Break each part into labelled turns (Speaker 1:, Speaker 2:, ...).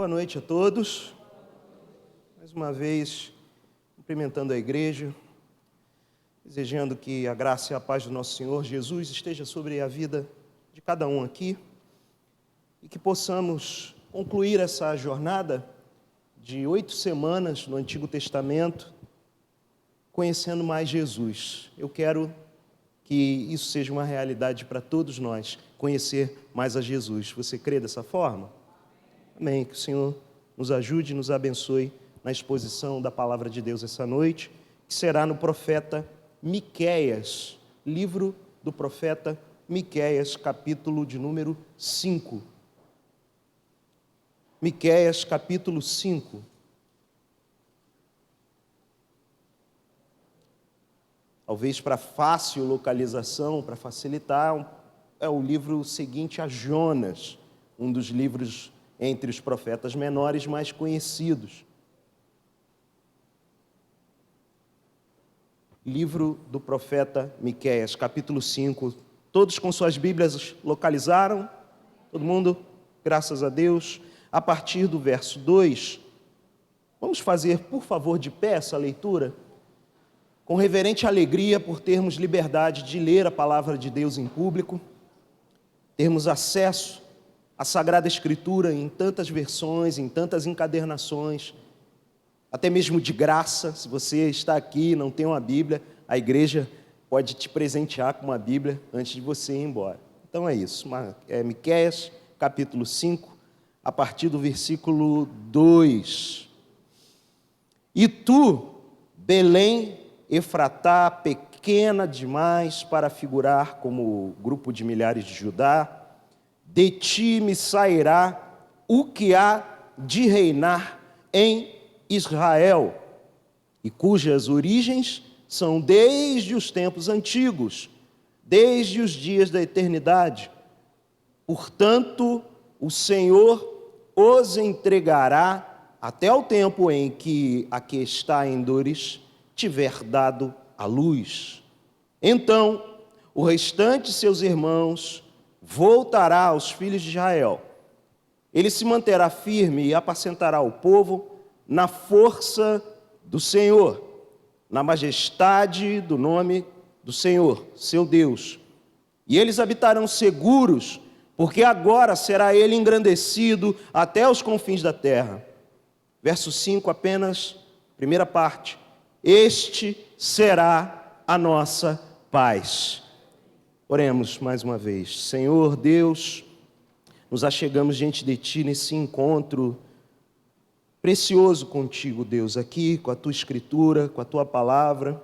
Speaker 1: Boa noite a todos. Mais uma vez, cumprimentando a igreja, desejando que a graça e a paz do nosso Senhor Jesus esteja sobre a vida de cada um aqui e que possamos concluir essa jornada de 8 semanas no Antigo Testamento, conhecendo mais Jesus. Eu quero que isso seja uma realidade para todos nós, conhecer mais a Jesus. Você crê dessa forma? Amém. Que o Senhor nos ajude e nos abençoe na exposição da palavra de Deus essa noite, que será no profeta Miqueias, livro do profeta Miqueias, capítulo de número 5. Miqueias, capítulo 5. Talvez para fácil localização, para facilitar, é o livro seguinte a Jonas, um dos livros entre os profetas menores mais conhecidos. Livro do profeta Miqueias, capítulo 5. Todos com suas Bíblias localizaram? Todo mundo? Graças a Deus. A partir do verso 2, vamos fazer, por favor, de pé essa leitura, com reverente alegria por termos liberdade de ler a palavra de Deus em público, termos acesso à Sagrada Escritura em tantas versões, em tantas encadernações, até mesmo de graça. Se você está aqui e não tem uma Bíblia, a igreja pode te presentear com uma Bíblia antes de você ir embora. Então é isso, Miqueias, capítulo 5, a partir do versículo 2. E tu, Belém, Efratá, pequena demais para figurar como grupo de milhares de Judá, de ti me sairá o que há de reinar em Israel, e cujas origens são desde os tempos antigos, desde os dias da eternidade. Portanto, o Senhor os entregará até o tempo em que a que está em dores tiver dado a luz. Então, o restante de seus irmãos voltará aos filhos de Israel. Ele se manterá firme e apacentará o povo na força do Senhor, na majestade do nome do Senhor, seu Deus. E eles habitarão seguros, porque agora será ele engrandecido até os confins da terra. Verso 5 apenas, primeira parte. Este será a nossa paz. Oremos mais uma vez. Senhor Deus, nos achegamos diante de Ti nesse encontro precioso contigo, Deus, aqui com a Tua Escritura, com a Tua Palavra,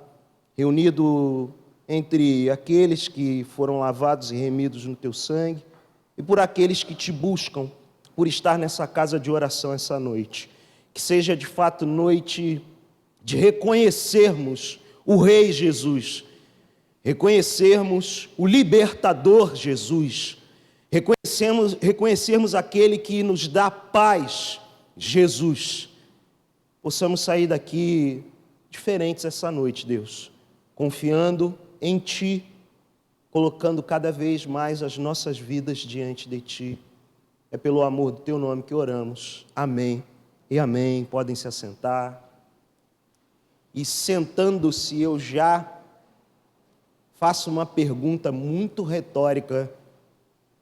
Speaker 1: reunido entre aqueles que foram lavados e remidos no Teu sangue e por aqueles que Te buscam por estar nessa casa de oração essa noite. Que seja de fato noite de reconhecermos o Rei Jesus, reconhecermos o Libertador Jesus, reconhecermos aquele que nos dá paz, Jesus. Possamos sair daqui diferentes essa noite, Deus, confiando em Ti, colocando cada vez mais as nossas vidas diante de Ti. É pelo amor do Teu nome que oramos. Amém e amém. Podem se assentar. E sentando-se, eu já faço uma pergunta muito retórica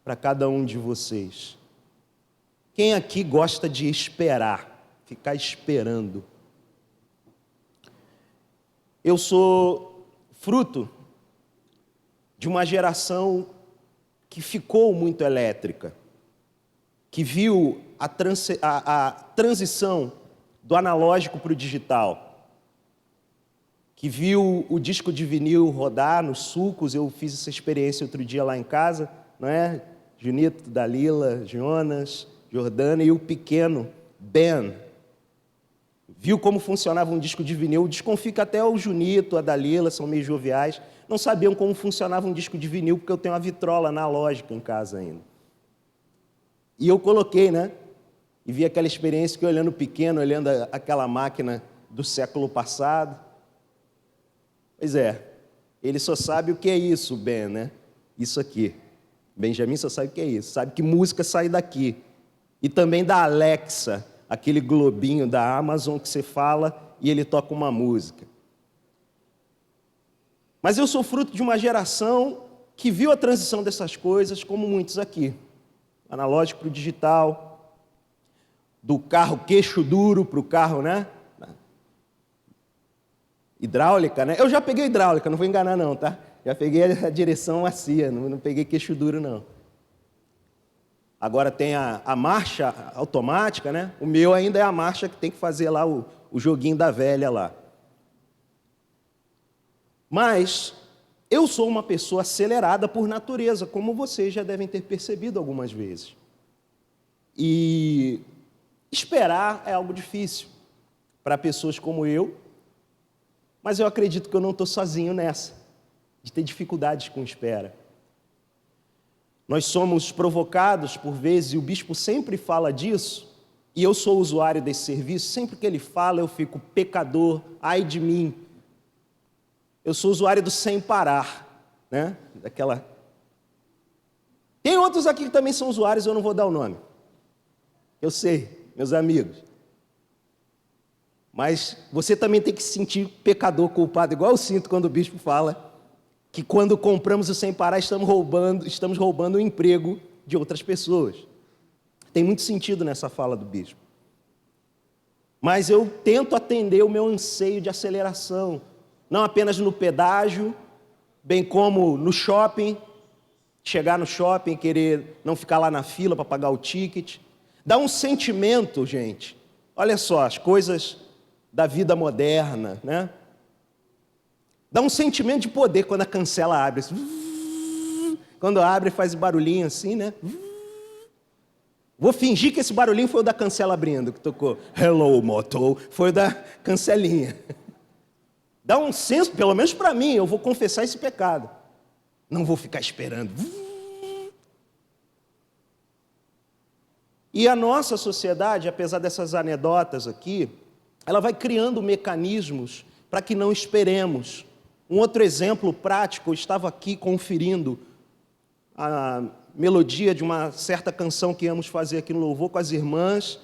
Speaker 1: para cada um de vocês. Quem aqui gosta de esperar, ficar esperando? Eu sou fruto de uma geração que ficou muito elétrica, que viu a transição do analógico para o digital, que viu o disco de vinil rodar nos sulcos. Eu fiz essa experiência outro dia lá em casa, não é? Junito, Dalila, Jonas, Jordana e o pequeno Ben. Viu como funcionava um disco de vinil. Desconfio que até o Junito, a Dalila, são meio joviais, não sabiam como funcionava um disco de vinil, porque eu tenho uma vitrola analógica em casa ainda. E eu coloquei, né? E vi aquela experiência que olhando o pequeno, olhando aquela máquina do século passado. Pois é, ele só sabe o que é isso, Ben, né? Isso aqui. Benjamin só sabe o que é isso, sabe que música sai daqui. E também da Alexa, aquele globinho da Amazon que você fala e ele toca uma música. Mas eu sou fruto de uma geração que viu a transição dessas coisas, como muitos aqui. Analógico para o digital, do carro queixo duro para o carro, né? Hidráulica, né? Eu já peguei hidráulica, não vou enganar não, tá? Já peguei a direção macia, não peguei queixo duro não. Agora tem a marcha automática, né? O meu ainda é a marcha que tem que fazer lá o joguinho da velha lá. Mas eu sou uma pessoa acelerada por natureza, como vocês já devem ter percebido algumas vezes. E esperar é algo difícil para pessoas como eu, mas eu acredito que eu não estou sozinho nessa, de ter dificuldades com espera. Nós somos provocados por vezes, e o bispo sempre fala disso, e eu sou usuário desse serviço, sempre que ele fala eu fico pecador, ai de mim. Eu sou usuário do sem parar, né? Tem outros aqui que também são usuários, eu não vou dar o nome. Eu sei, meus amigos. Mas você também tem que se sentir pecador culpado, igual eu sinto quando o bispo fala que quando compramos o sem parar estamos roubando o emprego de outras pessoas. Tem muito sentido nessa fala do bispo. Mas eu tento atender o meu anseio de aceleração, não apenas no pedágio, bem como no shopping, chegar no shopping e querer não ficar lá na fila para pagar o ticket. Dá um sentimento, gente, olha só, as coisas da vida moderna, né? Dá um sentimento de poder quando a cancela abre. Quando abre faz barulhinho assim, né? Vou fingir que esse barulhinho foi o da cancela abrindo, que tocou Hello Moto, foi o da cancelinha. Dá um senso, pelo menos para mim, eu vou confessar esse pecado. Não vou ficar esperando. E a nossa sociedade, apesar dessas anedotas aqui, ela vai criando mecanismos para que não esperemos. Um outro exemplo prático, eu estava aqui conferindo a melodia de uma certa canção que íamos fazer aqui no Louvor com as irmãs,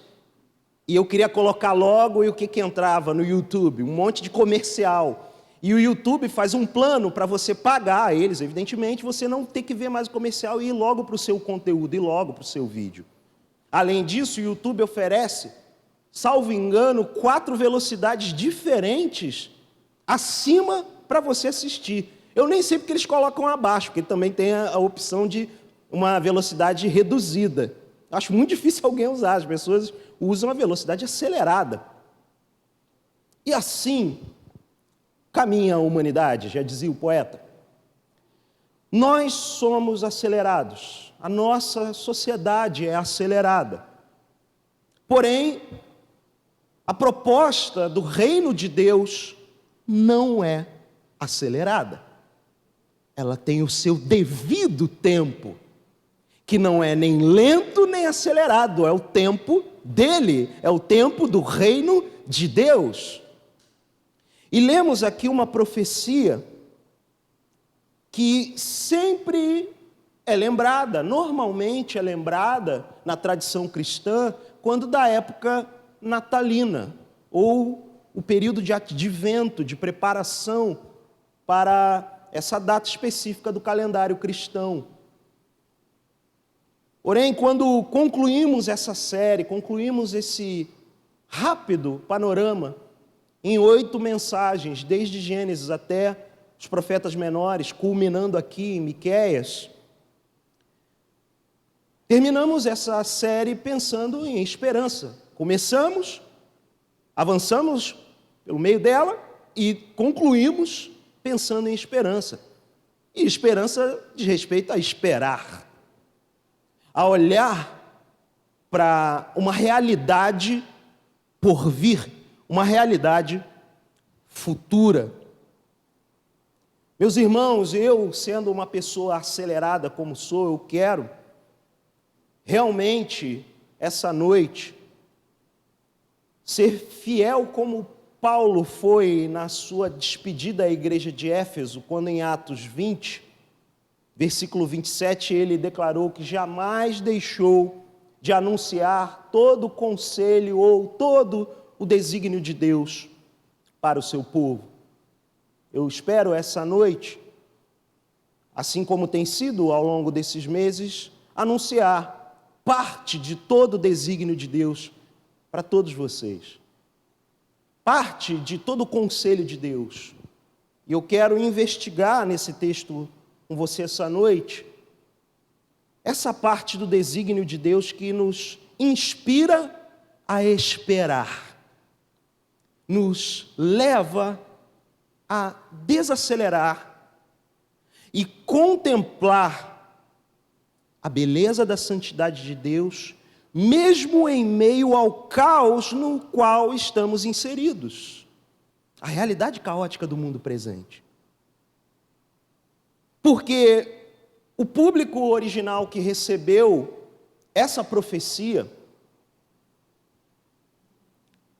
Speaker 1: e eu queria colocar logo, e o que entrava no YouTube? Um monte de comercial. E o YouTube faz um plano para você pagar a eles, evidentemente, você não ter que ver mais o comercial e ir logo para o seu conteúdo, ir logo para o seu vídeo. Além disso, o YouTube oferece, salvo engano, 4 velocidades diferentes acima para você assistir. Eu nem sei porque eles colocam abaixo, porque também tem a opção de uma velocidade reduzida. Acho muito difícil alguém usar, as pessoas usam a velocidade acelerada. E assim caminha a humanidade, já dizia o poeta. Nós somos acelerados, a nossa sociedade é acelerada. Porém, a proposta do reino de Deus não é acelerada. Ela tem o seu devido tempo, que não é nem lento nem acelerado, é o tempo dele, é o tempo do reino de Deus. E lemos aqui uma profecia que sempre é lembrada, normalmente é lembrada na tradição cristã, quando da época natalina, ou o período de advento, de preparação para essa data específica do calendário cristão. Porém, quando concluímos essa série, concluímos esse rápido panorama em 8 mensagens, desde Gênesis até os profetas menores, culminando aqui em Miqueias, terminamos essa série pensando em esperança. Começamos, avançamos pelo meio dela e concluímos pensando em esperança. E esperança diz respeito a esperar, a olhar para uma realidade por vir, uma realidade futura. Meus irmãos, eu sendo uma pessoa acelerada como sou, eu quero realmente essa noite ser fiel como Paulo foi na sua despedida à igreja de Éfeso, quando em Atos 20, versículo 27, ele declarou que jamais deixou de anunciar todo o conselho ou todo o desígnio de Deus para o seu povo. Eu espero essa noite, assim como tem sido ao longo desses meses, anunciar parte de todo o desígnio de Deus para todos vocês. Parte de todo o conselho de Deus. E eu quero investigar nesse texto com você essa noite, essa parte do desígnio de Deus que nos inspira a esperar, nos leva a desacelerar e contemplar a beleza da santidade de Deus, mesmo em meio ao caos no qual estamos inseridos, a realidade caótica do mundo presente. Porque o público original que recebeu essa profecia,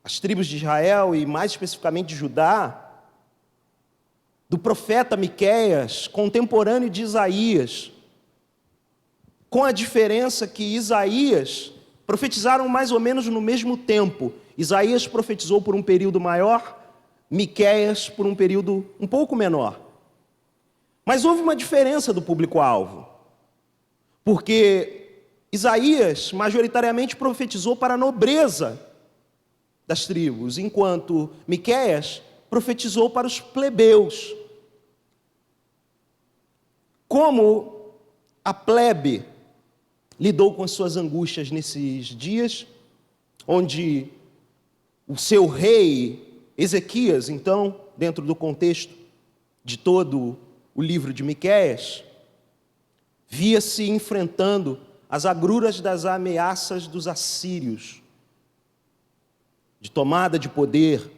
Speaker 1: as tribos de Israel e mais especificamente de Judá, do profeta Miqueias, contemporâneo de Isaías, com a diferença que Isaías profetizaram mais ou menos no mesmo tempo. Isaías profetizou por um período maior, Miqueias por um período um pouco menor. Mas houve uma diferença do público-alvo, porque Isaías majoritariamente profetizou para a nobreza das tribos, enquanto Miqueias profetizou para os plebeus. Como a plebe lidou com as suas angústias nesses dias, onde o seu rei Ezequias, então, dentro do contexto de todo o livro de Miqueias, via-se enfrentando as agruras das ameaças dos assírios, de tomada de poder,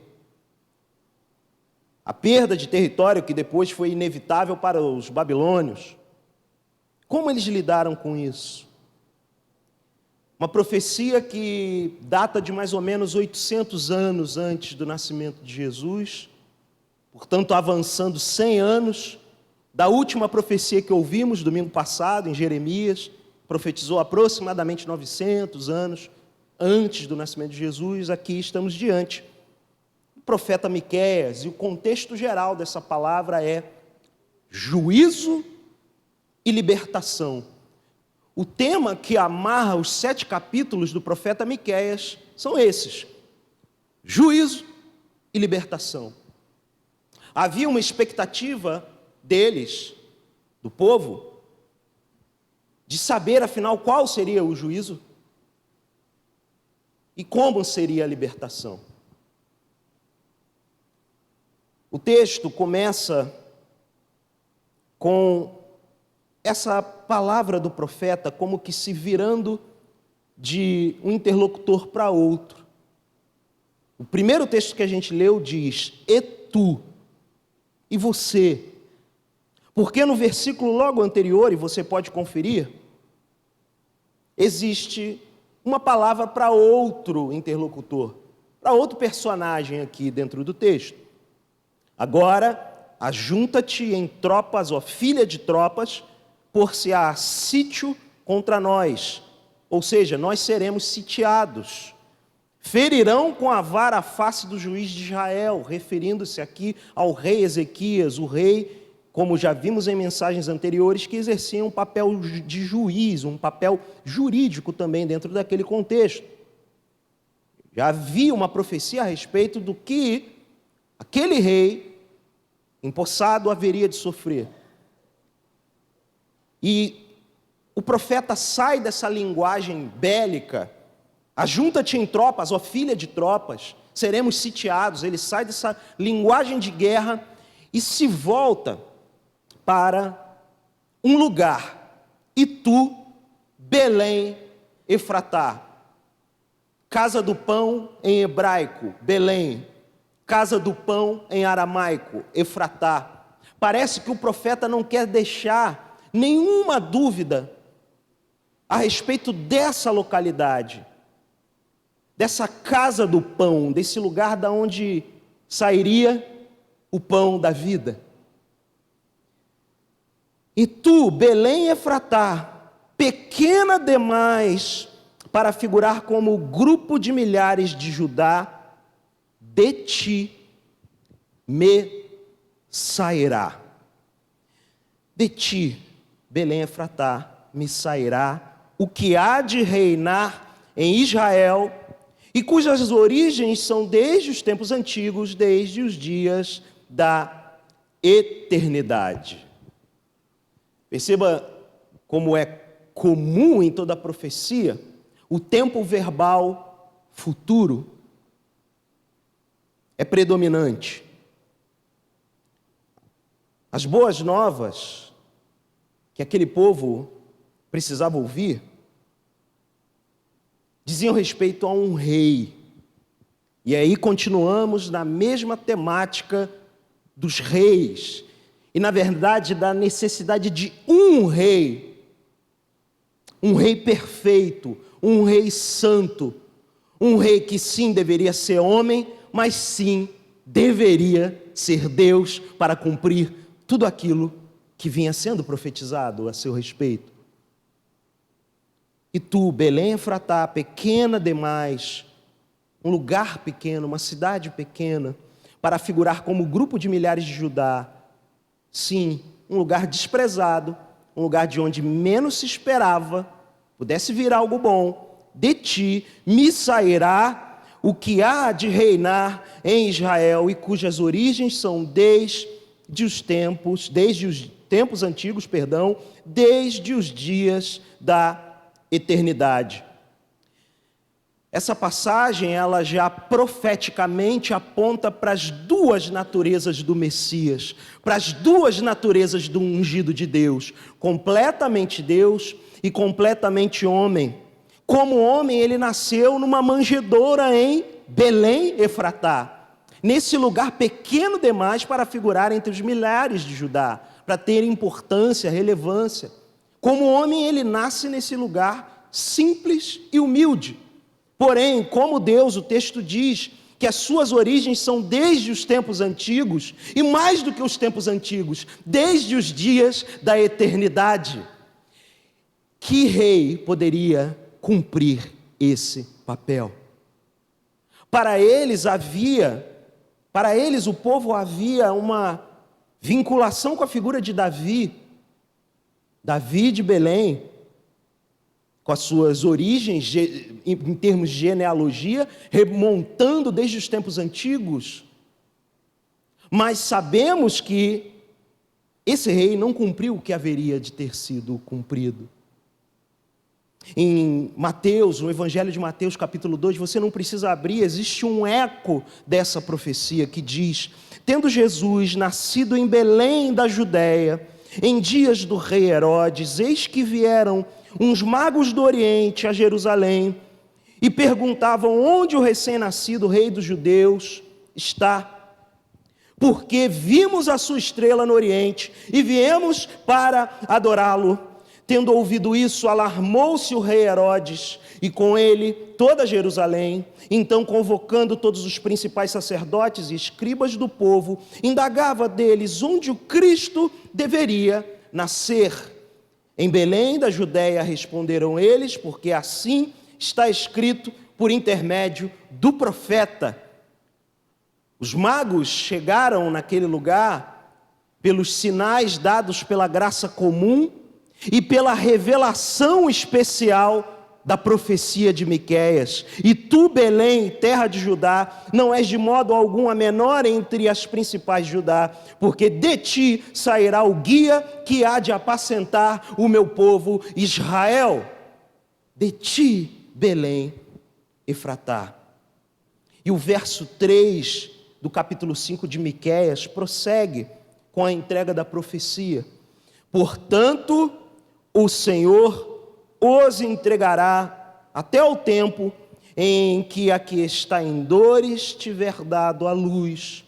Speaker 1: a perda de território que depois foi inevitável para os babilônios. Como eles lidaram com isso? Uma profecia que data de mais ou menos 800 anos antes do nascimento de Jesus, portanto avançando 100 anos, da última profecia que ouvimos domingo passado, em Jeremias, profetizou aproximadamente 900 anos antes do nascimento de Jesus. Aqui estamos diante do profeta Miqueias, e o contexto geral dessa palavra é juízo e libertação. O tema que amarra os 7 capítulos do profeta Miqueias são esses: juízo e libertação. Havia uma expectativa deles, do povo, de saber afinal qual seria o juízo e como seria a libertação. O texto começa com essa palavra do profeta como que se virando de um interlocutor para outro. O primeiro texto que a gente leu diz: e tu, e você. Porque no versículo logo anterior, e você pode conferir, existe uma palavra para outro interlocutor, para outro personagem aqui dentro do texto. Agora, ajunta-te em tropas, ó filha de tropas, por-se-á sítio contra nós, ou seja, nós seremos sitiados. Ferirão com a vara a face do juiz de Israel, referindo-se aqui ao rei Ezequias, o rei, como já vimos em mensagens anteriores, que exercia um papel de juiz, um papel jurídico também dentro daquele contexto. Já havia uma profecia a respeito do que aquele rei empossado haveria de sofrer. E o profeta sai dessa linguagem bélica: ajunta-te em tropas, ó filha de tropas, seremos sitiados. Ele sai dessa linguagem de guerra e se volta para um lugar: e tu, Belém, Efratá. Casa do pão em hebraico, Belém. Casa do pão em aramaico, Efratá. Parece que o profeta não quer deixar nenhuma dúvida a respeito dessa localidade, dessa casa do pão, desse lugar da onde sairia o pão da vida. E tu, Belém Efratá, pequena demais para figurar como grupo de milhares de Judá, de ti me sairá. De ti, Belém Efratá, me sairá o que há de reinar em Israel, e cujas origens são desde os tempos antigos, desde os dias da eternidade. Perceba como é comum em toda a profecia o tempo verbal futuro é predominante. As boas novas que aquele povo precisava ouvir diziam respeito a um rei. E aí continuamos na mesma temática dos reis. E, na verdade, da necessidade de um rei perfeito, um rei santo, um rei que sim deveria ser homem, mas sim deveria ser Deus para cumprir tudo aquilo que vinha sendo profetizado a seu respeito. E tu, Belém Efratá, pequena demais, um lugar pequeno, uma cidade pequena, para figurar como grupo de milhares de Judá, sim, um lugar desprezado, um lugar de onde menos se esperava, pudesse vir algo bom, de ti me sairá o que há de reinar em Israel, e cujas origens são desde os tempos antigos, desde os dias da eternidade. Essa passagem, ela já profeticamente aponta para as duas naturezas do Messias, para as duas naturezas do ungido de Deus, completamente Deus e completamente homem. Como homem, ele nasceu numa manjedoura em Belém Efratá, nesse lugar pequeno demais para figurar entre os milhares de Judá, para ter importância, relevância. Como homem, ele nasce nesse lugar simples e humilde. Porém, como Deus, o texto diz que as suas origens são desde os tempos antigos, e mais do que os tempos antigos, desde os dias da eternidade. Que rei poderia cumprir esse papel? Para eles o povo havia uma vinculação com a figura de Davi de Belém, com as suas origens em termos de genealogia, remontando desde os tempos antigos. Mas sabemos que esse rei não cumpriu o que haveria de ter sido cumprido. Em Mateus, no Evangelho de Mateus, capítulo 2, você não precisa abrir, existe um eco dessa profecia que diz: tendo Jesus nascido em Belém da Judéia, em dias do rei Herodes, eis que vieram uns magos do Oriente a Jerusalém e perguntavam onde o recém-nascido rei dos judeus está, porque vimos a sua estrela no Oriente e viemos para adorá-lo. Tendo ouvido isso, alarmou-se o rei Herodes e com ele toda Jerusalém. Então, convocando todos os principais sacerdotes e escribas do povo, indagava deles onde o Cristo deveria nascer. Em Belém da Judéia, responderam eles, porque assim está escrito por intermédio do profeta. Os magos chegaram naquele lugar pelos sinais dados pela graça comum e pela revelação especial da profecia de Miqueias. E tu, Belém, terra de Judá, não és de modo algum a menor entre as principais de Judá, porque de ti sairá o guia que há de apacentar o meu povo Israel. De ti, Belém Efratá. E o verso 3 do capítulo 5 de Miqueias prossegue com a entrega da profecia. Portanto, o Senhor os entregará até o tempo em que a que está em dores tiver dado a luz.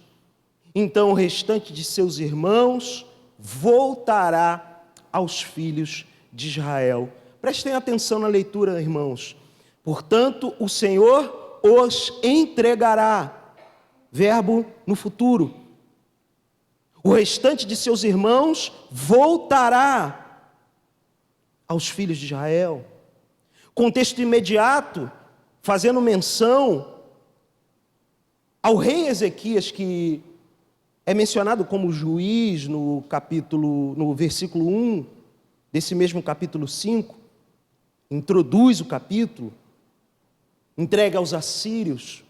Speaker 1: Então o restante de seus irmãos voltará aos filhos de Israel. Prestem atenção na leitura, irmãos. Portanto, o Senhor os entregará. Verbo no futuro. O restante de seus irmãos voltará aos filhos de Israel. Contexto imediato, fazendo menção ao rei Ezequias, que é mencionado como juiz no versículo 1 desse mesmo capítulo 5, introduz o capítulo, entrega aos assírios.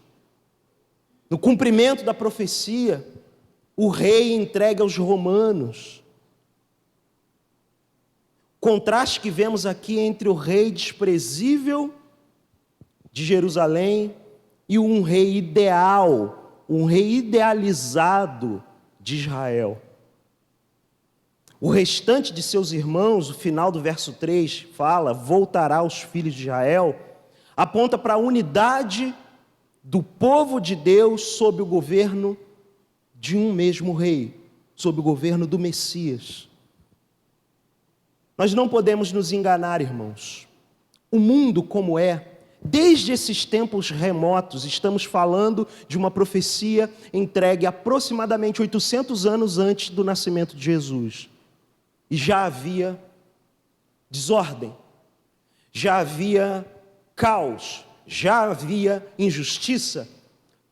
Speaker 1: No cumprimento da profecia, o rei entrega aos romanos. Contraste que vemos aqui entre o rei desprezível de Jerusalém e um rei ideal, um rei idealizado de Israel. O restante de seus irmãos, o final do verso 3 fala, voltará aos filhos de Israel, aponta para a unidade do povo de Deus sob o governo de um mesmo rei, sob o governo do Messias. Nós não podemos nos enganar, irmãos. O mundo como é, desde esses tempos remotos, estamos falando de uma profecia entregue aproximadamente 800 anos antes do nascimento de Jesus. E já havia desordem, já havia caos, já havia injustiça,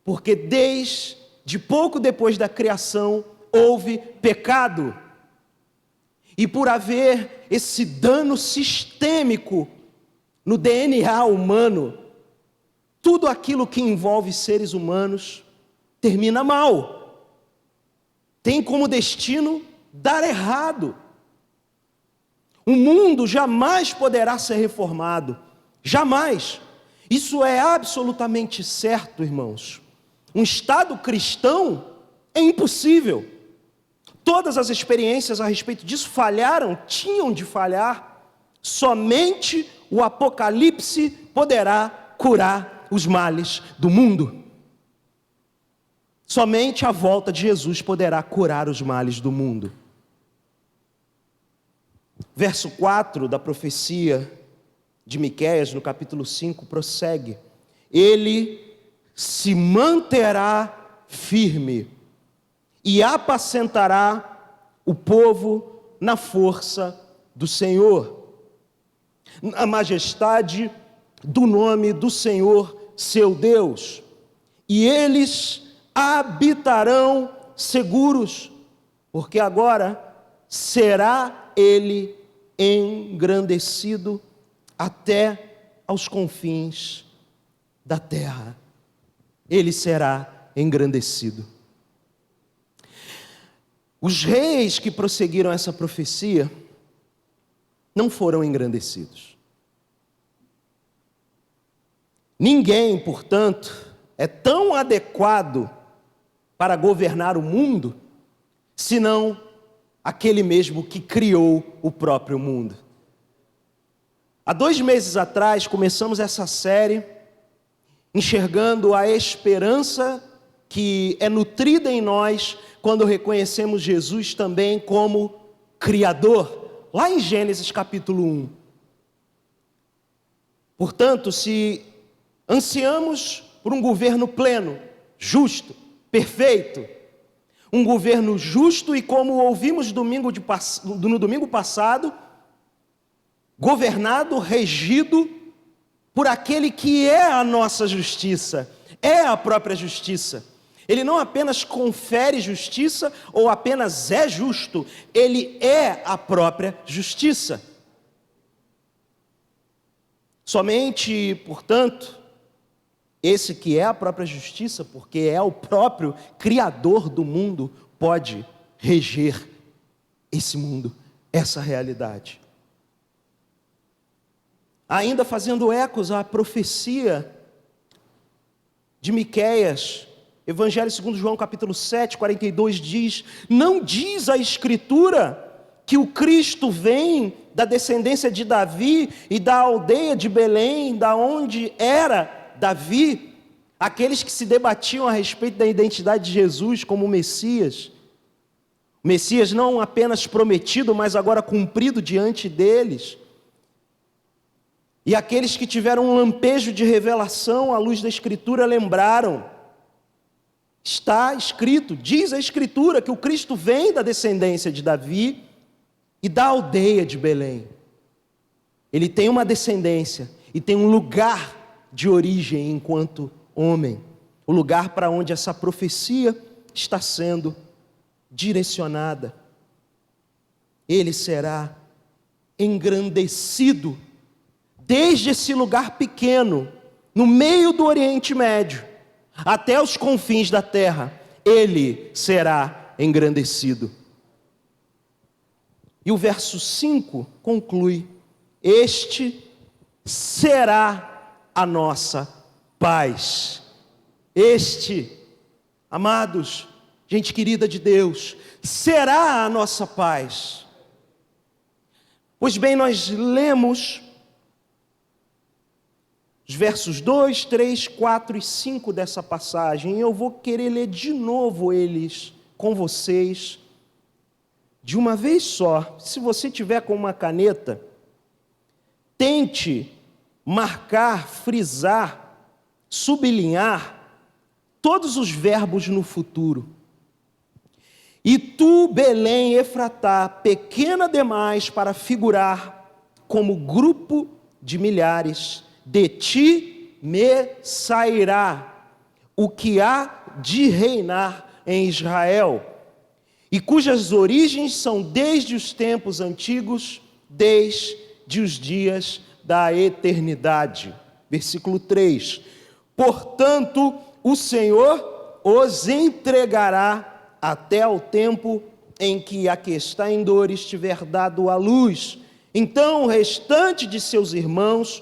Speaker 1: porque desde pouco depois da criação houve pecado. E por haver esse dano sistêmico no DNA humano, tudo aquilo que envolve seres humanos termina mal. Tem como destino dar errado. O mundo jamais poderá ser reformado. Jamais. Isso é absolutamente certo, irmãos. Um Estado cristão é impossível. Todas as experiências a respeito disso falharam, tinham de falhar. Somente o Apocalipse poderá curar os males do mundo. Somente a volta de Jesus poderá curar os males do mundo. Verso 4 da profecia de Miqueias, no capítulo 5, prossegue. Ele se manterá firme e apacentará o povo na força do Senhor, na majestade do nome do Senhor, seu Deus. E eles habitarão seguros, porque agora será ele engrandecido até aos confins da terra. Ele será engrandecido. Os reis que prosseguiram essa profecia não foram engrandecidos. Ninguém, portanto, é tão adequado para governar o mundo, senão aquele mesmo que criou o próprio mundo. Há 2 meses atrás, começamos essa série, enxergando a esperança que é nutrida em nós, quando reconhecemos Jesus também como Criador, lá em Gênesis capítulo 1. Portanto, se ansiamos por um governo pleno, justo, perfeito, um governo justo e, como ouvimos no domingo passado, governado, regido por aquele que é a nossa justiça, é a própria justiça. Ele não apenas confere justiça ou apenas é justo, ele é a própria justiça. Somente, portanto, esse que é a própria justiça, porque é o próprio Criador do mundo, pode reger esse mundo, essa realidade. Ainda fazendo ecos à profecia de Miqueias, Evangelho segundo João capítulo 7, 42 diz: não diz a Escritura que o Cristo vem da descendência de Davi e da aldeia de Belém, da onde era Davi? Aqueles que se debatiam a respeito da identidade de Jesus como Messias. O Messias não apenas prometido, mas agora cumprido diante deles. E aqueles que tiveram um lampejo de revelação à luz da Escritura lembraram. Está escrito, diz a Escritura, que o Cristo vem da descendência de Davi e da aldeia de Belém. Ele tem uma descendência e tem um lugar de origem enquanto homem, o lugar para onde essa profecia está sendo direcionada. Ele será engrandecido desde esse lugar pequeno, no meio do Oriente Médio, até os confins da terra. Ele será engrandecido. E o verso 5 conclui: este será a nossa paz. Este, amados, gente querida de Deus, será a nossa paz. Pois bem, nós lemos os versos 2, 3, 4 e 5 dessa passagem. Eu vou querer ler de novo eles com vocês, de uma vez só. Se você tiver com uma caneta, tente marcar, frisar, sublinhar todos os verbos no futuro. E tu, Belém Efratá, pequena demais para figurar como grupo de milhares, de ti me sairá o que há de reinar em Israel, e cujas origens são desde os tempos antigos, desde os dias da eternidade. Versículo 3: portanto, o Senhor os entregará até ao tempo em que a que está em dores tiver dado à luz. Então o restante de seus irmãos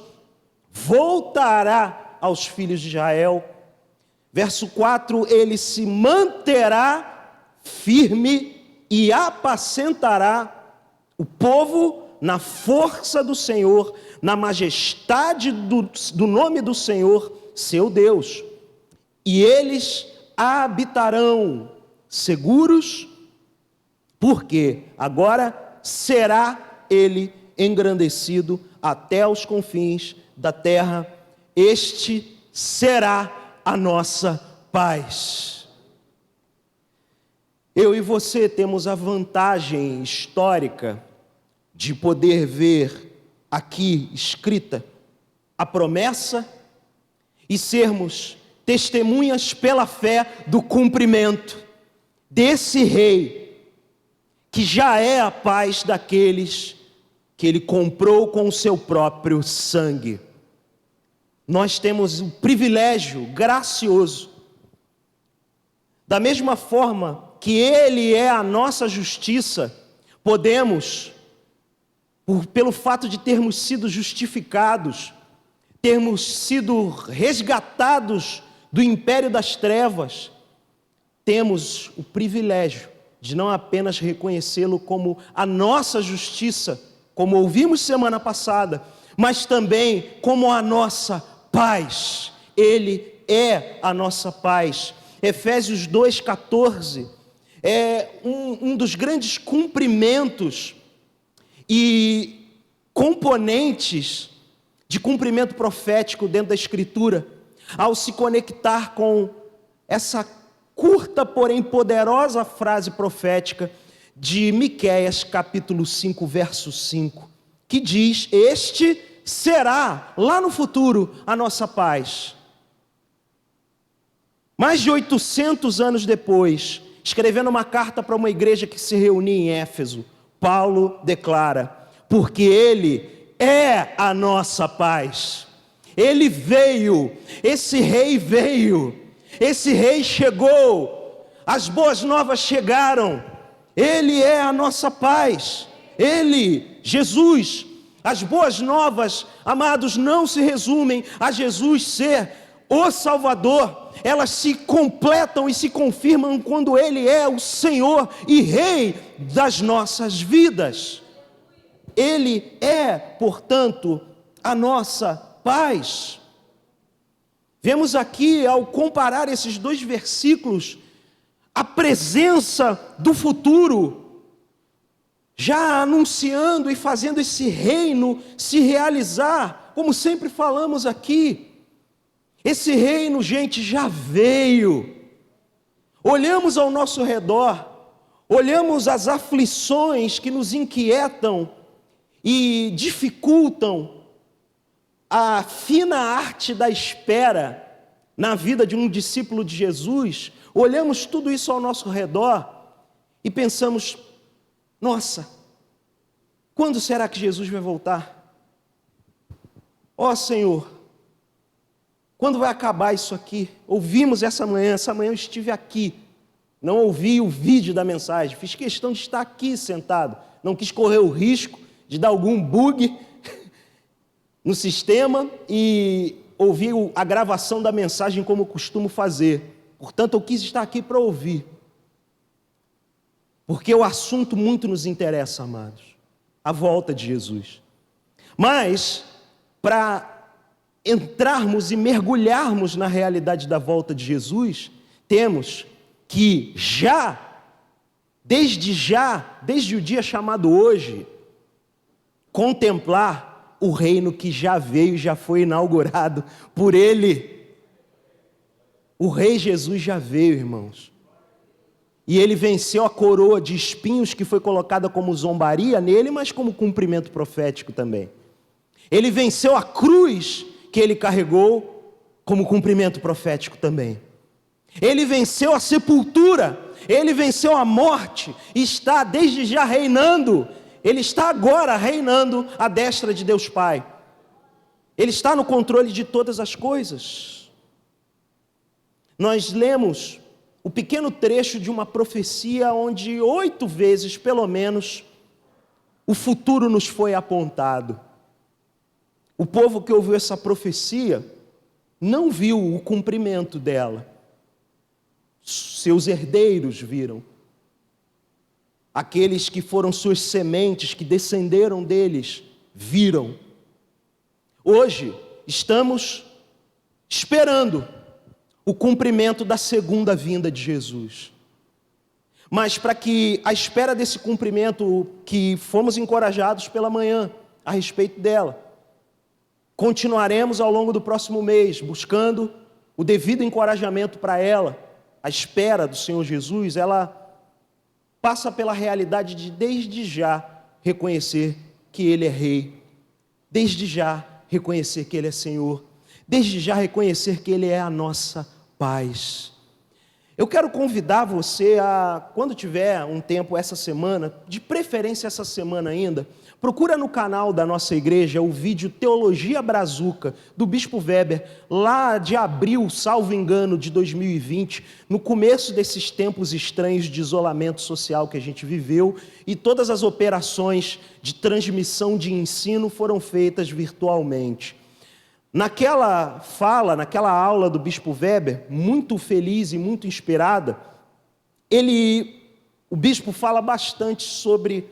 Speaker 1: voltará aos filhos de Israel. Verso 4: ele se manterá firme e apacentará o povo na força do Senhor, na majestade do nome do Senhor, seu Deus. E eles habitarão seguros, porque agora será ele engrandecido até os confins da terra. Este será a nossa paz. Eu e você temos a vantagem histórica de poder ver aqui escrita a promessa e sermos testemunhas pela fé do cumprimento desse rei, que já é a paz daqueles que ele comprou com o seu próprio sangue. Nós temos um privilégio gracioso, da mesma forma que ele é a nossa justiça, podemos, pelo fato de termos sido justificados, termos sido resgatados do império das trevas, temos o privilégio de não apenas reconhecê-lo como a nossa justiça, como ouvimos semana passada, mas também como a nossa paz. Ele é a nossa paz. Efésios 2,14 é um dos grandes cumprimentos e componentes de cumprimento profético dentro da Escritura, ao se conectar com essa curta, porém poderosa frase profética de Miqueias capítulo 5, verso 5, que diz: este será, lá no futuro, a nossa paz. Mais de 800 anos depois, escrevendo uma carta para uma igreja que se reunia em Éfeso, Paulo declara: porque ele é a nossa paz. Ele veio, esse rei veio, esse rei chegou, as boas novas chegaram, ele é a nossa paz, ele, Jesus. As boas novas, amados, não se resumem a Jesus ser o Salvador, elas se completam e se confirmam quando ele é o Senhor e Rei das nossas vidas. Ele é, portanto, a nossa paz. Vemos aqui, ao comparar esses dois versículos, a presença do futuro, já anunciando e fazendo esse reino se realizar, como sempre falamos aqui. Esse reino, gente, já veio. Olhamos ao nosso redor, olhamos as aflições que nos inquietam e dificultam a fina arte da espera na vida de um discípulo de Jesus, olhamos tudo isso ao nosso redor e pensamos: nossa, quando será que Jesus vai voltar? Ó Senhor, quando vai acabar isso aqui? Ouvimos essa manhã eu estive aqui, não ouvi o vídeo da mensagem, fiz questão de estar aqui sentado, não quis correr o risco de dar algum bug no sistema e ouvir a gravação da mensagem como eu costumo fazer. Portanto, eu quis estar aqui para ouvir, porque o assunto muito nos interessa, amados, a volta de Jesus. Mas, para entrarmos e mergulharmos na realidade da volta de Jesus, temos que desde o dia chamado hoje, contemplar o reino que já veio e já foi inaugurado por Ele. O Rei Jesus já veio, irmãos. E Ele venceu a coroa de espinhos que foi colocada como zombaria nele, mas como cumprimento profético também. Ele venceu a cruz que Ele carregou como cumprimento profético também. Ele venceu a sepultura, Ele venceu a morte e está desde já reinando. Ele está agora reinando à destra de Deus Pai. Ele está no controle de todas as coisas. Nós lemos o pequeno trecho de uma profecia onde 8 vezes, pelo menos, o futuro nos foi apontado. O povo que ouviu essa profecia não viu o cumprimento dela. Seus herdeiros viram. Aqueles que foram suas sementes, que descenderam deles, viram. Hoje, estamos esperando o cumprimento da segunda vinda de Jesus. Mas para que a espera desse cumprimento, que fomos encorajados pela manhã a respeito dela, continuaremos ao longo do próximo mês, buscando o devido encorajamento para ela. A espera do Senhor Jesus, ela passa pela realidade de desde já reconhecer que Ele é Rei, desde já reconhecer que Ele é Senhor, desde já reconhecer que Ele é a nossa paz. Eu quero convidar você a, quando tiver um tempo essa semana, de preferência essa semana ainda, procura no canal da nossa igreja o vídeo Teologia Brazuca, do Bispo Weber, lá de abril, salvo engano, de 2020, no começo desses tempos estranhos de isolamento social que a gente viveu, e todas as operações de transmissão de ensino foram feitas virtualmente. Naquela fala, naquela aula do Bispo Weber, muito feliz e muito inspirada, o Bispo fala bastante sobre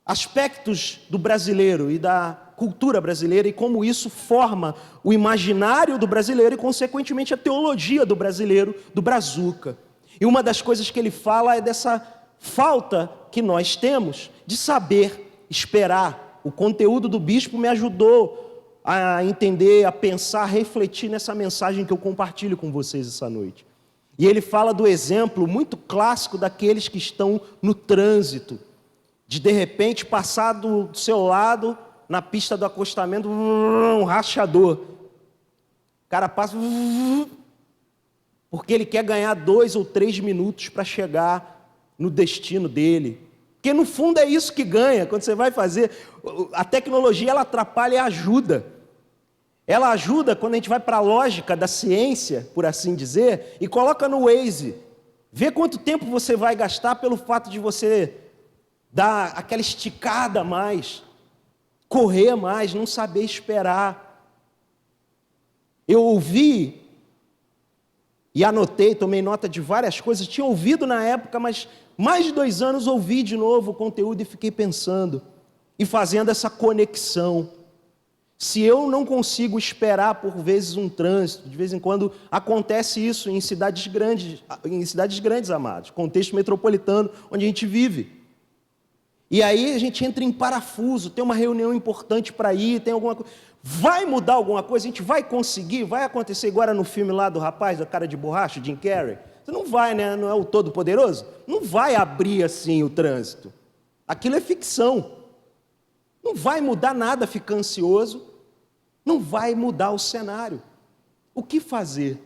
Speaker 1: aspectos do brasileiro e da cultura brasileira e como isso forma o imaginário do brasileiro e, consequentemente, a teologia do brasileiro, do brazuca. E uma das coisas que ele fala é dessa falta que nós temos de saber esperar. O conteúdo do Bispo me ajudou a entender, a pensar, a refletir nessa mensagem que eu compartilho com vocês essa noite. E ele fala do exemplo muito clássico daqueles que estão no trânsito, de repente passar do seu lado, na pista do acostamento, um rachador. O cara passa, porque ele quer ganhar 2 ou 3 minutos para chegar no destino dele. Porque no fundo é isso que ganha, quando você vai fazer. A tecnologia, ela atrapalha e ajuda. Ela ajuda quando a gente vai para a lógica da ciência, por assim dizer, e coloca no Waze. Vê quanto tempo você vai gastar pelo fato de você dar aquela esticada a mais, correr mais, não saber esperar. Eu ouvi e anotei, tomei nota de várias coisas, tinha ouvido na época, mas mais de 2 anos ouvi de novo o conteúdo e fiquei pensando e fazendo essa conexão. Se eu não consigo esperar por vezes um trânsito, de vez em quando acontece isso em cidades grandes, amados, contexto metropolitano onde a gente vive. E aí a gente entra em parafuso, tem uma reunião importante para ir, tem alguma coisa. Vai mudar alguma coisa? A gente vai conseguir? Vai acontecer agora no filme lá do rapaz, da cara de borracha, Jim Carrey? Você não vai, né? Não é o Todo-Poderoso? Não vai abrir assim o trânsito. Aquilo é ficção. Não vai mudar nada ficar ansioso. Não vai mudar o cenário. O que fazer?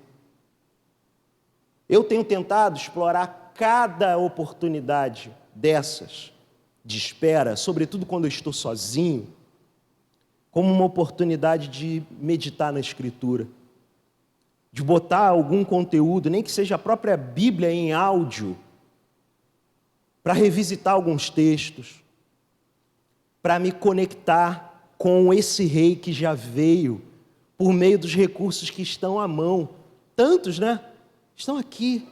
Speaker 1: Eu tenho tentado explorar cada oportunidade dessas de espera, sobretudo quando eu estou sozinho, como uma oportunidade de meditar na Escritura, de botar algum conteúdo, nem que seja a própria Bíblia em áudio, para revisitar alguns textos, para me conectar com esse rei que já veio, por meio dos recursos que estão à mão. Tantos, né? Estão aqui,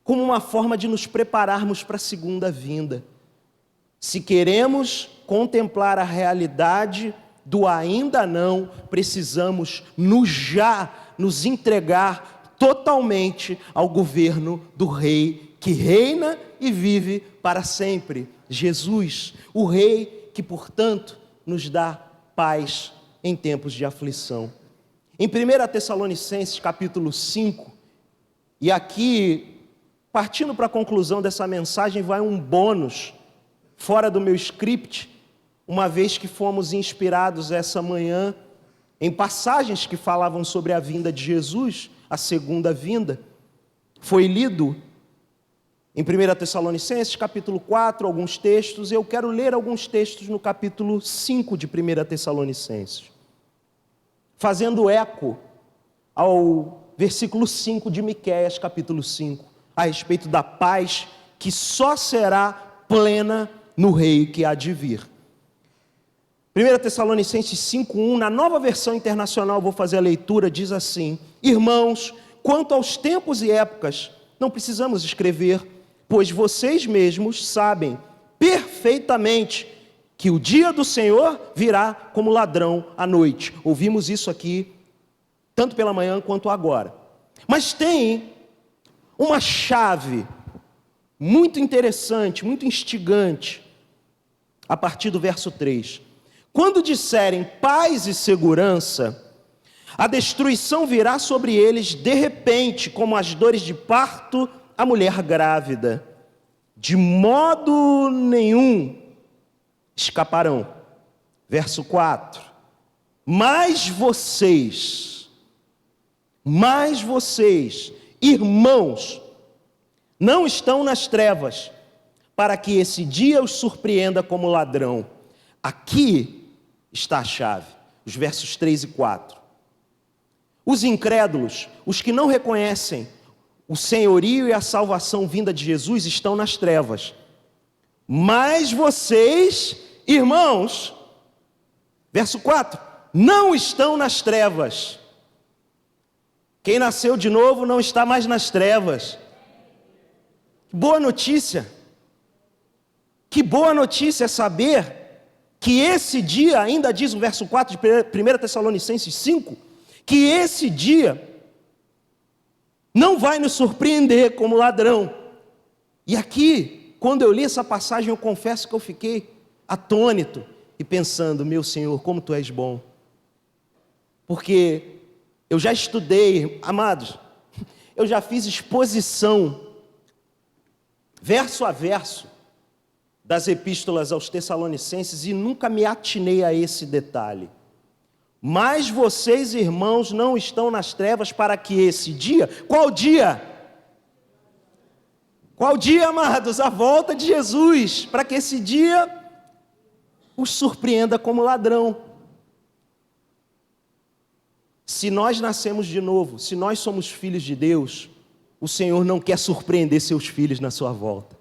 Speaker 1: como uma forma de nos prepararmos para a segunda vinda. Se queremos contemplar a realidade do ainda não, precisamos nos entregar totalmente ao governo do Rei que reina e vive para sempre. Jesus, o Rei que, portanto, nos dá paz em tempos de aflição. Em 1 Tessalonicenses capítulo 5, e aqui, partindo para a conclusão dessa mensagem, vai um bônus, fora do meu script, uma vez que fomos inspirados essa manhã em passagens que falavam sobre a vinda de Jesus, a segunda vinda. Foi lido em 1 Tessalonicenses, capítulo 4, alguns textos. Eu quero ler alguns textos no capítulo 5 de 1 Tessalonicenses, fazendo eco ao versículo 5 de Miqueias, capítulo 5, a respeito da paz que só será plena no Rei que há de vir. 1 Tessalonicenses 5:1, na Nova Versão Internacional, vou fazer a leitura, diz assim: Irmãos, quanto aos tempos e épocas, não precisamos escrever, pois vocês mesmos sabem perfeitamente que o dia do Senhor virá como ladrão à noite. Ouvimos isso aqui, tanto pela manhã quanto agora. Mas tem uma chave muito interessante, muito instigante, a partir do verso 3. Quando disserem paz e segurança, a destruição virá sobre eles de repente, como as dores de parto à mulher grávida. De modo nenhum escaparão. Verso 4. Mas vocês, irmãos, não estão nas trevas, para que esse dia os surpreenda como ladrão. Aqui está a chave, os versos 3 e 4. Os incrédulos, os que não reconhecem o senhorio e a salvação vinda de Jesus, estão nas trevas. Mas vocês, irmãos, verso 4, não estão nas trevas. Quem nasceu de novo não está mais nas trevas. Boa notícia. Que boa notícia é saber que esse dia, ainda diz o verso 4 de 1 Tessalonicenses 5, que esse dia não vai nos surpreender como ladrão. E aqui, quando eu li essa passagem, eu confesso que eu fiquei atônito e pensando: meu Senhor, como Tu és bom. Porque eu já estudei, amados, eu já fiz exposição, verso a verso, das epístolas aos Tessalonicenses e nunca me atinei a esse detalhe. Mas vocês, irmãos, não estão nas trevas para que esse dia... Qual dia? Qual dia, amados? A volta de Jesus. Para que esse dia os surpreenda como ladrão. Se nós nascemos de novo, se nós somos filhos de Deus, o Senhor não quer surpreender seus filhos na sua volta.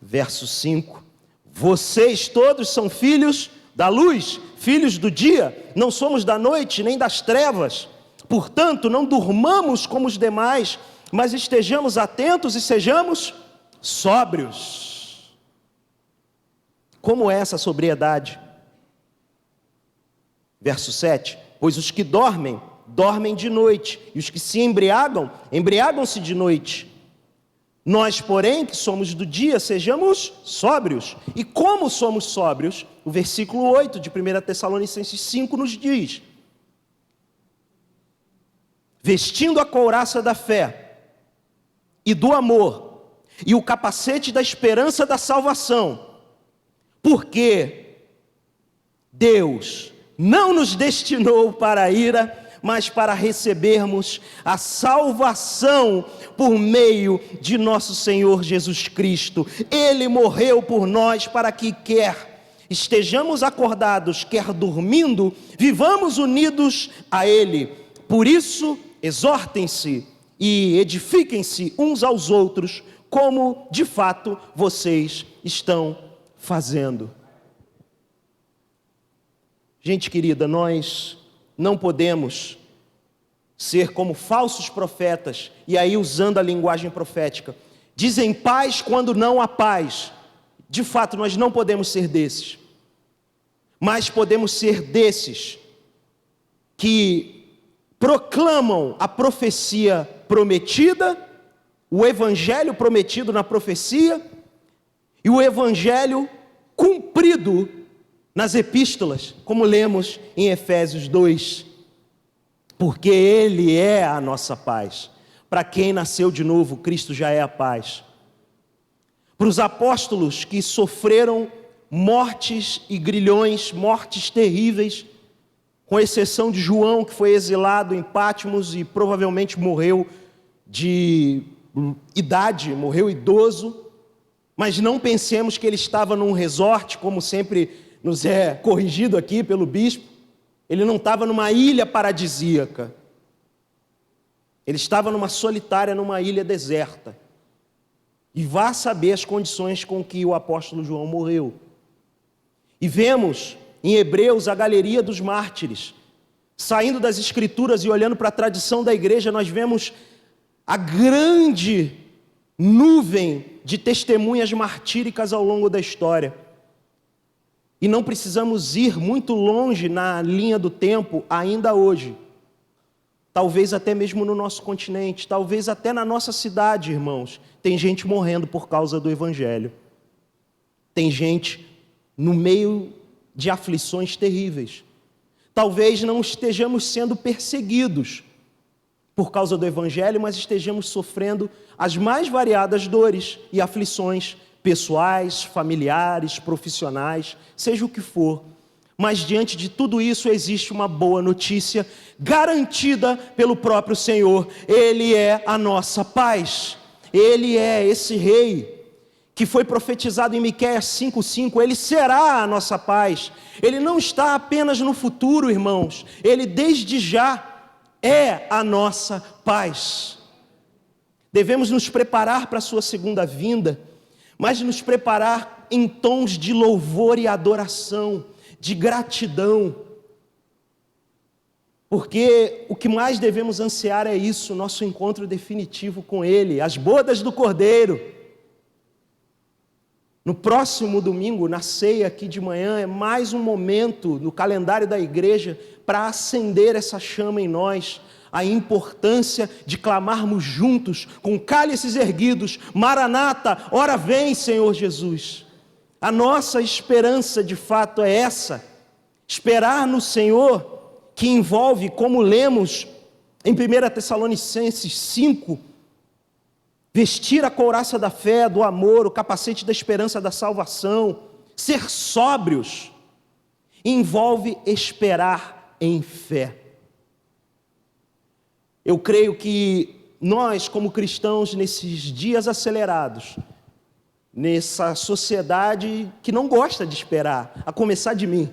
Speaker 1: Verso 5, vocês todos são filhos da luz, filhos do dia, não somos da noite nem das trevas. Portanto, não durmamos como os demais, mas estejamos atentos e sejamos sóbrios. Como é essa sobriedade? Verso 7, pois os que dormem, dormem de noite, e os que se embriagam, embriagam-se de noite. Nós, porém, que somos do dia, sejamos sóbrios. E como somos sóbrios? O versículo 8 de 1 Tessalonicenses 5 nos diz: vestindo a couraça da fé e do amor, e o capacete da esperança da salvação, porque Deus não nos destinou para a ira, mas para recebermos a salvação por meio de nosso Senhor Jesus Cristo. Ele morreu por nós para que quer estejamos acordados, quer dormindo, vivamos unidos a Ele. Por isso, exortem-se e edifiquem-se uns aos outros, como de fato vocês estão fazendo. Gente querida, nós não podemos ser como falsos profetas, e aí usando a linguagem profética, dizem paz quando não há paz. De fato, nós não podemos ser desses, mas podemos ser desses que proclamam a profecia prometida, o evangelho prometido na profecia, e o evangelho cumprido nas epístolas, como lemos em Efésios 2, porque Ele é a nossa paz. Para quem nasceu de novo, Cristo já é a paz. Para os apóstolos que sofreram mortes e grilhões, mortes terríveis, com exceção de João, que foi exilado em Patmos e provavelmente morreu de idade, morreu idoso, mas não pensemos que ele estava num resort, como sempre nos é corrigido aqui pelo bispo. Ele não estava numa ilha paradisíaca, ele estava numa solitária, numa ilha deserta, e vá saber as condições com que o apóstolo João morreu. E vemos em Hebreus a galeria dos mártires, saindo das escrituras e olhando para a tradição da igreja, nós vemos a grande nuvem de testemunhas martíricas ao longo da história. E não precisamos ir muito longe na linha do tempo ainda hoje. Talvez até mesmo no nosso continente, talvez até na nossa cidade, irmãos. Tem gente morrendo por causa do evangelho. Tem gente no meio de aflições terríveis. Talvez não estejamos sendo perseguidos por causa do evangelho, mas estejamos sofrendo as mais variadas dores e aflições pessoais, familiares, profissionais, seja o que for. Mas diante de tudo isso existe uma boa notícia, garantida pelo próprio Senhor. Ele é a nossa paz. Ele é esse rei que foi profetizado em Miqueias 5:5. Ele será a nossa paz. Ele não está apenas no futuro, irmãos. Ele desde já é a nossa paz. Devemos nos preparar para a sua segunda vinda, mas nos preparar em tons de louvor e adoração, de gratidão, porque o que mais devemos ansiar é isso, nosso encontro definitivo com Ele, as bodas do Cordeiro. No próximo domingo, na ceia aqui de manhã, é mais um momento no calendário da igreja para acender essa chama em nós, a importância de clamarmos juntos, com cálices erguidos, Maranata, ora vem, Senhor Jesus. A nossa esperança de fato é essa, esperar no Senhor, que envolve, como lemos em 1 Tessalonicenses 5, vestir a couraça da fé, do amor, o capacete da esperança da salvação, ser sóbrios, envolve esperar em fé. Eu creio que nós, como cristãos, nesses dias acelerados, nessa sociedade que não gosta de esperar, a começar de mim,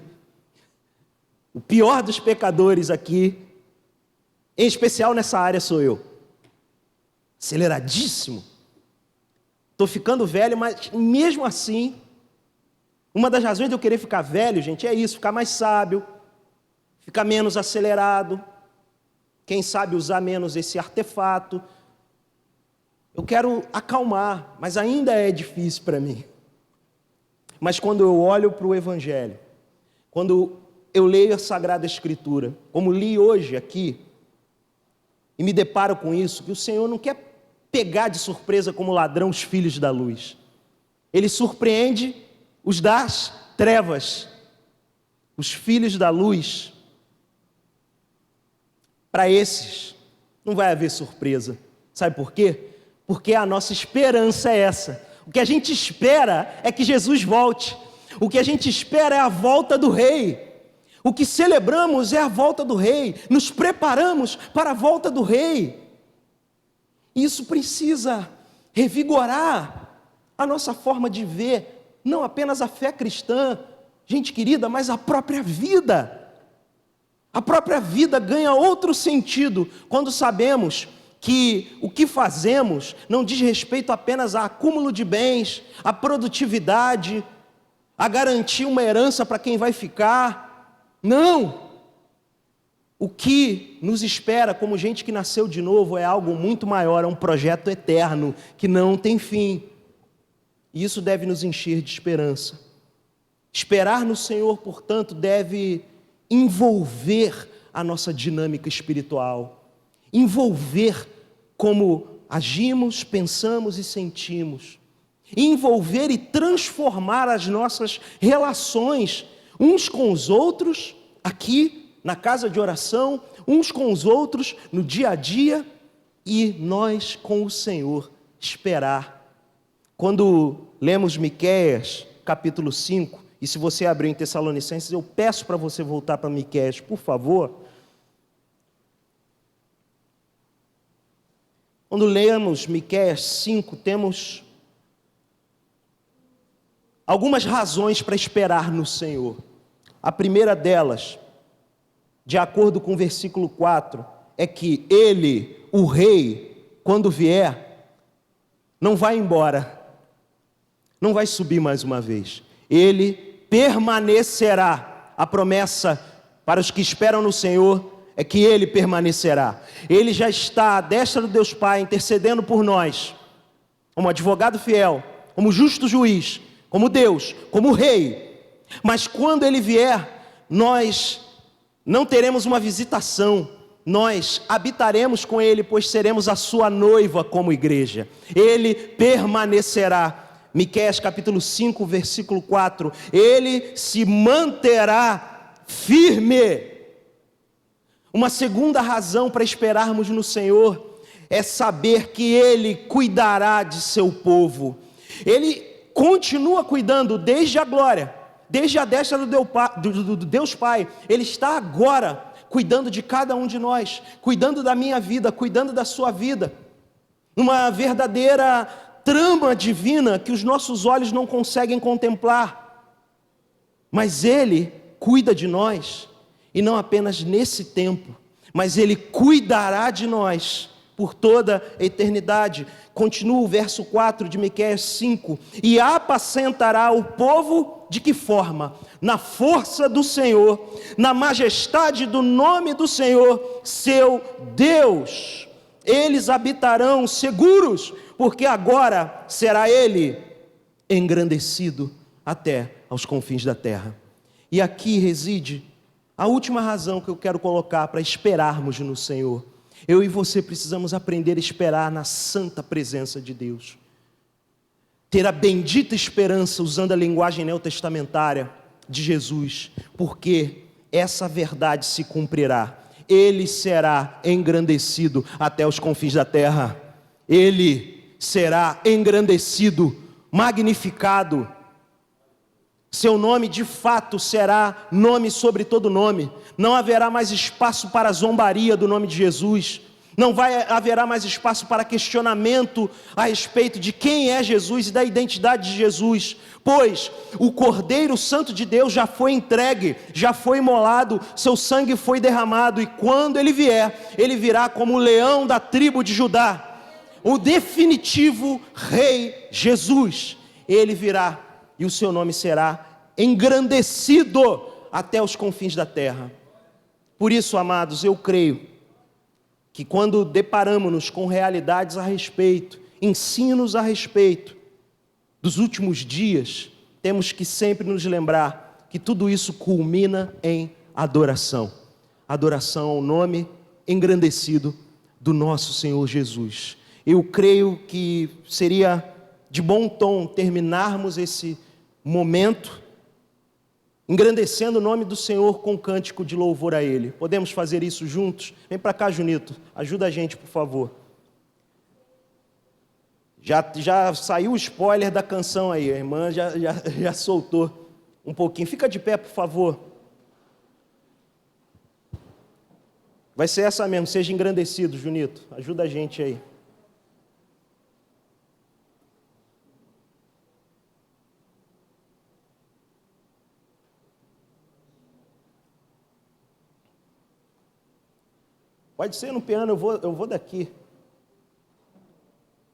Speaker 1: o pior dos pecadores aqui, em especial nessa área sou eu, aceleradíssimo, estou ficando velho, mas mesmo assim, uma das razões de eu querer ficar velho, gente, é isso, ficar mais sábio, ficar menos acelerado, quem sabe usar menos esse artefato. Eu quero acalmar, mas ainda é difícil para mim. Mas quando eu olho para o Evangelho, quando eu leio a Sagrada Escritura, como li hoje aqui, e me deparo com isso, que o Senhor não quer pegar de surpresa como ladrão os filhos da luz. Ele surpreende os das trevas, os filhos da luz. Para esses, não vai haver surpresa. Sabe por quê? Porque a nossa esperança é essa. O que a gente espera é que Jesus volte. O que a gente espera é a volta do Rei. O que celebramos é a volta do rei, nos preparamos para a volta do rei. Isso precisa revigorar a nossa forma de ver, não apenas a fé cristã, gente querida, mas a própria vida. A própria vida ganha outro sentido quando sabemos que o que fazemos não diz respeito apenas a acúmulo de bens, a produtividade, a garantir uma herança para quem vai ficar. Não! O que nos espera como gente que nasceu de novo é algo muito maior, é um projeto eterno que não tem fim. E isso deve nos encher de esperança. Esperar no Senhor, portanto, deve envolver a nossa dinâmica espiritual, envolver como agimos, pensamos e sentimos, envolver e transformar as nossas relações uns com os outros, aqui na casa de oração, uns com os outros no dia a dia, e nós com o Senhor esperar. Quando lemos Miqueias, capítulo 5, e se você abrir em Tessalonicenses, eu peço para você voltar para Miqueias, por favor. Quando lemos Miqueias 5, temos algumas razões para esperar no Senhor. A primeira delas, de acordo com o versículo 4, é que Ele, o Rei, quando vier, não vai embora, não vai subir mais uma vez. Ele permanecerá. A promessa para os que esperam no Senhor é que Ele permanecerá. Ele já está à destra do Deus Pai, intercedendo por nós, como advogado fiel, como justo juiz, como Deus, como Rei. Mas quando Ele vier, nós não teremos uma visitação, nós habitaremos com Ele, pois seremos a sua noiva como igreja. Ele permanecerá. Miqueias capítulo 5, versículo 4, Ele se manterá firme. Uma segunda razão para esperarmos no Senhor é saber que Ele cuidará de seu povo. Ele continua cuidando desde a glória, desde a destra do Deus Pai. Ele está agora cuidando de cada um de nós, cuidando da minha vida, cuidando da sua vida. Uma verdadeira trama divina que os nossos olhos não conseguem contemplar. Mas Ele cuida de nós, e não apenas nesse tempo, mas Ele cuidará de nós por toda a eternidade. Continua o verso 4 de Miqueias 5, e apacentará o povo de que forma? Na força do Senhor, na majestade do nome do Senhor, seu Deus. Eles habitarão seguros, porque agora será Ele engrandecido até aos confins da terra. E aqui reside a última razão que eu quero colocar para esperarmos no Senhor. Eu e você precisamos aprender a esperar na santa presença de Deus. Ter a bendita esperança, usando a linguagem neotestamentária de Jesus, porque essa verdade se cumprirá. Ele será engrandecido até os confins da terra. Ele será engrandecido, magnificado. Seu nome de fato será nome sobre todo nome. Não haverá mais espaço para zombaria do nome de Jesus. Não haverá mais espaço para questionamento a respeito de quem é Jesus e da identidade de Jesus, pois o Cordeiro Santo de Deus já foi entregue, já foi imolado, seu sangue foi derramado, e quando Ele vier, Ele virá como o leão da tribo de Judá, o definitivo Rei Jesus. Ele virá e o seu nome será engrandecido até os confins da terra. Por isso, amados, eu creio que quando deparamos-nos com realidades a respeito, ensinos a respeito dos últimos dias, temos que sempre nos lembrar que tudo isso culmina em adoração. Adoração ao nome engrandecido do nosso Senhor Jesus. Eu creio que seria de bom tom terminarmos esse momento engrandecendo o nome do Senhor com um cântico de louvor a Ele. Podemos fazer isso juntos? Vem para cá, Junito, ajuda a gente, por favor. Já saiu o spoiler da canção aí, a irmã já soltou um pouquinho. Fica de pé, por favor. Vai ser essa mesmo, seja engrandecido, Junito. Ajuda a gente aí. Pode ser no piano, eu vou daqui.